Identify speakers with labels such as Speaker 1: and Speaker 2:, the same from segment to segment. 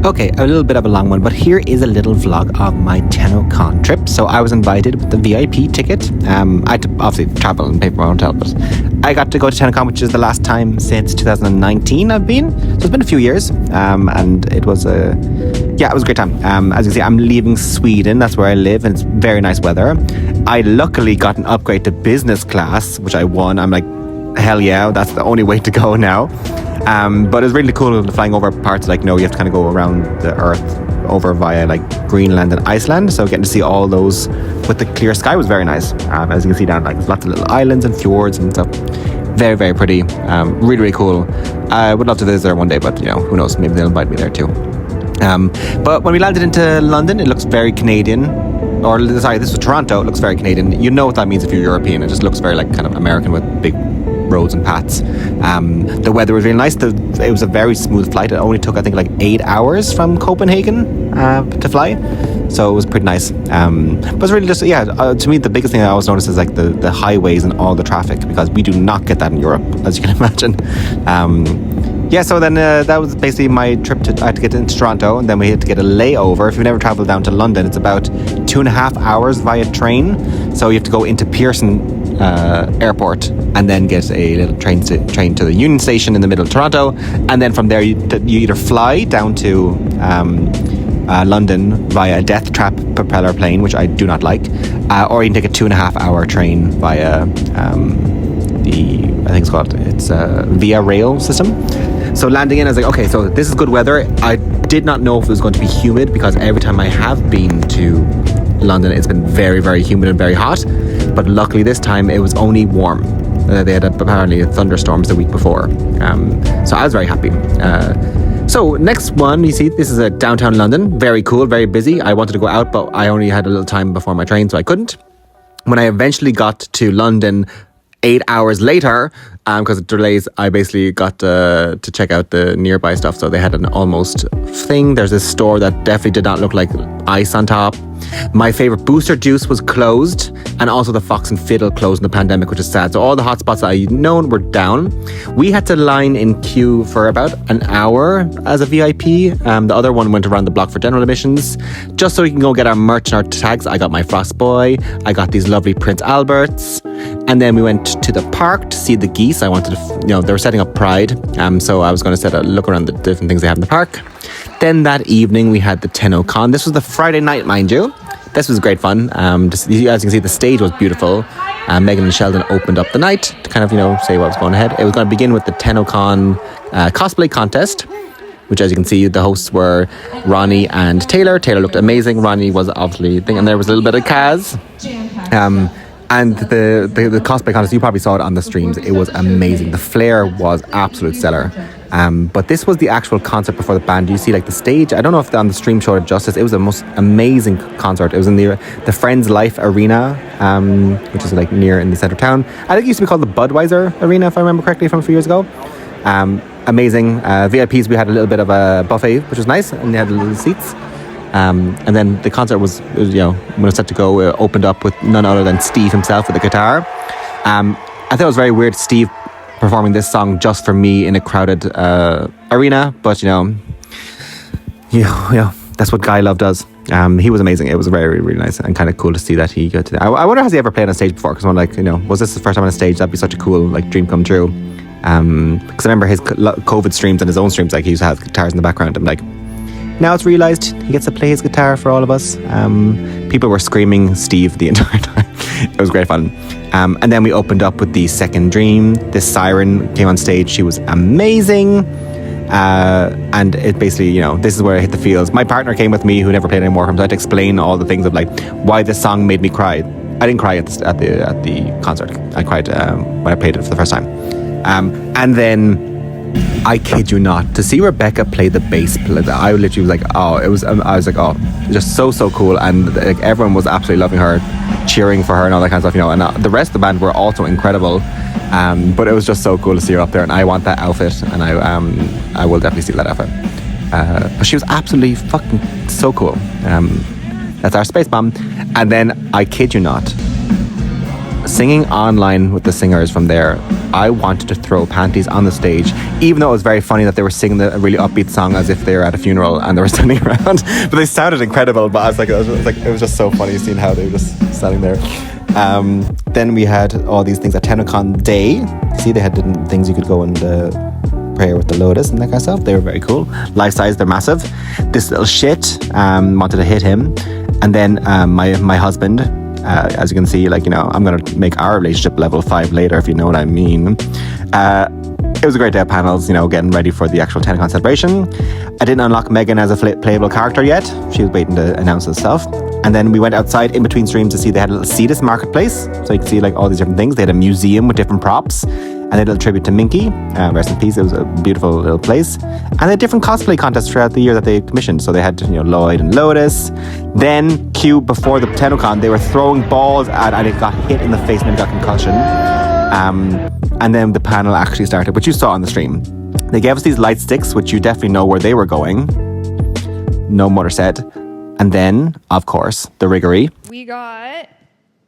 Speaker 1: Okay, a little bit of a long one, but here is a little vlog of my Tennocon trip. So I was invited with the VIP ticket. I had to obviously travel and pay for my hotel, but I got to go to Tennocon, which is the last time since 2019 I've been. So it's been a few years, and it was it was a great time. As you can see, I'm leaving Sweden. That's where I live, and it's very nice weather. I luckily got an upgrade to business class, which I won. I'm like, hell yeah, that's the only way to go now. But it was really cool flying over parts like, you have to kind of go around the earth over via like Greenland and Iceland. So getting to see all those with the clear sky was very nice. As you can see down, like there's lots of little islands and fjords and stuff. Very, very pretty. Really, really cool. I would love to visit there one day, but who knows? Maybe they'll invite me there too. But when we landed into London, it looks very Canadian. Or sorry, this was Toronto. It looks very Canadian. You know what that means if you're European. It just looks very like kind of American with big roads and paths. The weather was really nice. It was a very smooth flight. It only took, I think, like 8 hours from Copenhagen to fly. So it was pretty nice. But it's really just, to me, the biggest thing I always notice is like the highways and all the traffic, because we do not get that in Europe, as you can imagine. So then that was basically my trip. I had to get into Toronto, and then we had to get a layover. If you've never traveled down to London, it's about 2.5 hours via train. So you have to go into Pearson airport and then get a little train to the Union Station in the middle of Toronto, and then from there you either fly down to London via a death trap propeller plane, which I do not like, or you can take a 2.5 hour train via it's Via Rail system. So landing in, I was like, okay, so this is good weather. I did not know if it was going to be humid, because every time I have been to London, it's been very, very humid and very hot. But luckily this time it was only warm. They had apparently thunderstorms the week before. So I was very happy. So next one, you see, this is a downtown London. Very cool, very busy. I wanted to go out, but I only had a little time before my train, so I couldn't. When I eventually got to London 8 hours later, because of delays, I basically got to check out the nearby stuff. So they had an almost thing. There's this store that definitely did not look like ice on top. My favorite Booster Juice was closed, and also the Fox and Fiddle closed in the pandemic, which is sad. So all the hotspots that I known were down. We had to line in queue for about an hour as a VIP. The other one went around the block for general admissions, just so we can go get our merch and our tags. I got my Frost Boy. I got these lovely Prince Alberts. And then we went to the park to see the geese. I wanted to, they were setting up Pride. So I was going to look around the different things they have in the park. Then that evening we had the Tennocon. This was the Friday night, mind you. This was great fun. As you can see, the stage was beautiful. Megan and Sheldon opened up the night to kind of, say what was going ahead. It was going to begin with the Tennocon cosplay contest, which, as you can see, the hosts were Ronnie and Taylor. Taylor looked amazing. Ronnie was obviously and there was a little bit of Kaz. And the cosplay contest, you probably saw it on the streams. It was amazing. The flair was absolute stellar. But this was the actual concert before the band. You see, like the stage. I don't know if on the stream showed it justice. It was the most amazing concert. It was in the Friends Life Arena, which is like near in the centre of town. I think it used to be called the Budweiser Arena, if I remember correctly, from a few years ago. Amazing. VIPs, we had a little bit of a buffet, which was nice, and they had little seats. And then the concert was when it was set to go, opened up with none other than Steve himself with the guitar. I thought it was very weird, Steve performing this song just for me in a crowded arena, but that's what Guy Love does. He was amazing. It was very, really nice and kind of cool to see that he got to. I wonder, has he ever played on stage before? Because I'm like, was this the first time on a stage? That'd be such a cool dream come true. Because I remember his COVID streams and his own streams, like he used to have guitars in the background. I'm like, now it's realised he gets to play his guitar for all of us. People were screaming Steve the entire time. It was great fun. And then we opened up with the second dream. This siren came on stage. She was amazing. And it basically, this is where I hit the feels. My partner came with me, who never played any Warhammer, so I had to explain all the things of like why this song made me cry. I didn't cry at the concert. I cried when I played it for the first time. And then, I kid you not, to see Rebecca play the bass, I literally was like, I was like, just so cool. And like everyone was absolutely loving her, cheering for her and all that kind of stuff, and the rest of the band were also incredible. But it was just so cool to see her up there, and I want that outfit, and I will definitely see that outfit. But she was absolutely fucking so cool. That's our space bomb. And then, I kid you not, singing online with the singers from there, I wanted to throw panties on the stage even though it was very funny that they were singing a really upbeat song as if they were at a funeral and they were standing around, but they sounded incredible. But I was like, it was just so funny seeing how they were just standing there. Then we had all these things at Tennocon Day. See, they had things you could go and prayer with the lotus and that kind of stuff. They were very cool. Life size, they're massive. This little shit wanted to hit him, and then my husband, as you can see, like, you know, I'm gonna make our relationship level 5 later, if you know what I mean. It was a great day of panels, you know, getting ready for the actual Tennocon celebration. I didn't unlock Megan as a playable character yet. She was waiting to announce the stuff. And then we went outside in between streams to see they had a little Cetus marketplace. So you can see like all these different things. They had a museum with different props and a little tribute to Minky. Rest in peace. It was a beautiful little place. And they had different cosplay contests throughout the year that they commissioned. So they had, you know, Lloyd and Lotus. Then, before the Tennocon, they were throwing balls and it got hit in the face and it got concussion. And then the panel actually started, which you saw on the stream. They gave us these light sticks, which you definitely know where they were going. No motor set. And then, of course, the riggery.
Speaker 2: We got,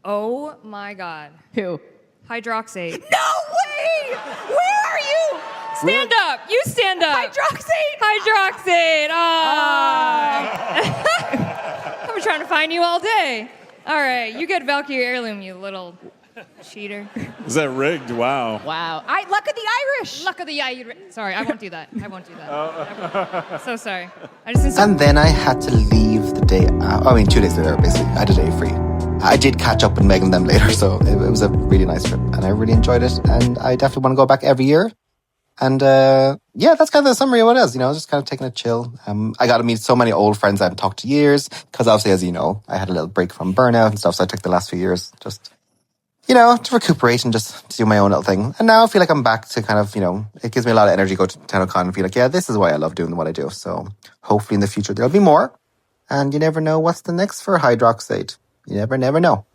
Speaker 2: oh my God.
Speaker 3: Who?
Speaker 2: Hydroxate.
Speaker 3: No way! Where are you?
Speaker 2: Stand up. You stand up.
Speaker 3: Hydroxate!
Speaker 2: Hydroxate. I've been trying to find you all day. All right, you get Valkyrie heirloom, you little cheater.
Speaker 4: Is that rigged? Wow.
Speaker 3: Wow. Luck of the Irish.
Speaker 2: Luck of the Irish. Sorry, I won't do that. So sorry. I just
Speaker 1: And then I had to leave the day out. I mean, 2 days later, basically. I had a day free. I did catch up with Megan and them later, so it was a really nice trip. And I really enjoyed it. And I definitely want to go back every year. And yeah, that's kind of the summary of what it is. You know, just kind of taking a chill. I got to meet so many old friends I haven't talked to years. Because obviously, as you know, I had a little break from burnout and stuff. So I took the last few years just, you know, to recuperate and just to do my own little thing. And now I feel like I'm back to kind of, you know, it gives me a lot of energy to go to Tennocon and feel like, yeah, this is why I love doing what I do. So hopefully in the future there'll be more. And you never know what's the next for Hydroxate. You never know.